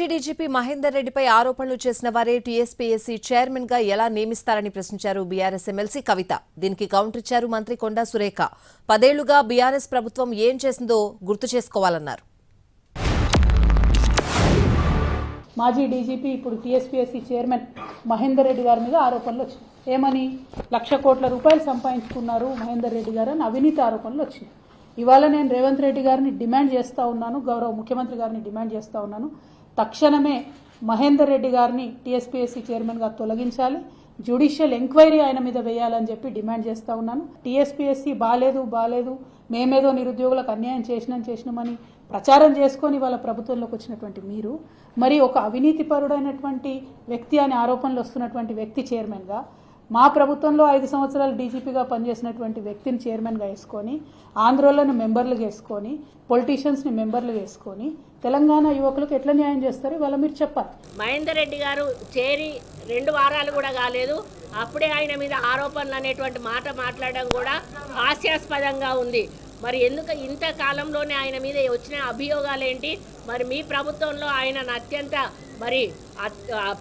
DGP Mahender రెడ్డిపై ఆరోపణలు చేసిన వారే టీఎస్పీఎస్సీ చైర్మన్ గా ఎలా నియమిస్తారని ప్రశ్నించారు బీఆర్ఎస్ ఎమ్మెల్సీ కవిత. దీనికి కౌంటర్ ఇచ్చారు మంత్రి కొండా సురేఖ. 10 ఏళ్లుగా బీఆర్ఎస్ ప్రభుత్వం ఏం చేసిందో గుర్తు చేసుకోవాలన్నారు. మాజీ డీజీపీ ఇప్పుడు టీఎస్పీఎస్సీ చైర్మన్ మహేందర్ రెడ్డి గారి మీద ఆరోపణలు వచ్చాయి. ఏమని 1,00,00,000 కోట్ల రూపాయలు సంపాదించుకున్నారు మహేందర్ రెడ్డి గారు అని అవినీతి ఆరోపణలు వచ్చినాయి. ఇవాళ నేను రేవంత్ రెడ్డి గారిని డిమాండ్ చేస్తూ ఉన్నాను, గౌరవ ముఖ్యమంత్రి గారిని డిమాండ్ చేస్తూ ఉన్నాను, తక్షణమే మహేందర్ రెడ్డి గారిని టీఎస్పీఎస్సీ చైర్మన్గా తొలగించాలి, జ్యుడిషియల్ ఎంక్వైరీ ఆయన మీద వేయాలని చెప్పి డిమాండ్ చేస్తూ ఉన్నాను. టీఎస్పీఎస్సీ బాలేదు మేమేదో నిరుద్యోగులకు అన్యాయం చేసినామని ప్రచారం చేసుకొని వాళ్ళ ప్రభుత్వంలోకి వచ్చినటువంటి మీరు మరి ఒక అవినీతిపరుడైనటువంటి వ్యక్తి అనే ఆరోపణలు వస్తున్నటువంటి వ్యక్తి చైర్మన్గా, మా ప్రభుత్వంలో 5 సంవత్సరాలు డీజీపీగా పనిచేసినటువంటి వ్యక్తిని చైర్మన్గా వేసుకొని, ఆంధ్రోలను మెంబర్లుగా వేసుకొని, పొలిటీషియన్స్ని మెంబర్లుగా వేసుకొని తెలంగాణ యువకులకు ఎట్లా న్యాయం చేస్తారు ఇవాళ మీరు చెప్పాలి. మహేందర్ రెడ్డి గారు చేరి 2 వారాలు కూడా కాలేదు, అప్పుడే ఆయన మీద ఆరోపణలు అనేటువంటి మాట మాట్లాడడం కూడా హాస్యాస్పదంగా ఉంది. మరి ఎందుకు ఇంత కాలంలోనే ఆయన మీద వచ్చిన అభియోగాలు ఏంటి? మరి మీ ప్రభుత్వంలో ఆయనను అత్యంత మరి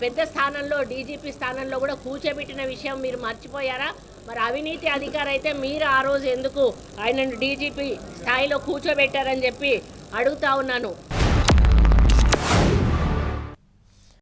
పెద్ద స్థానంలో డీజీపీ స్థానంలో కూడా కూర్చోబెట్టిన విషయం మీరు మర్చిపోయారా? మరి అవినీతి అధికారి అయితే మీరు ఆ రోజు ఎందుకు ఆయనను డీజీపీ స్థాయిలో కూర్చోబెట్టారని చెప్పి అడుగుతా ఉన్నాను.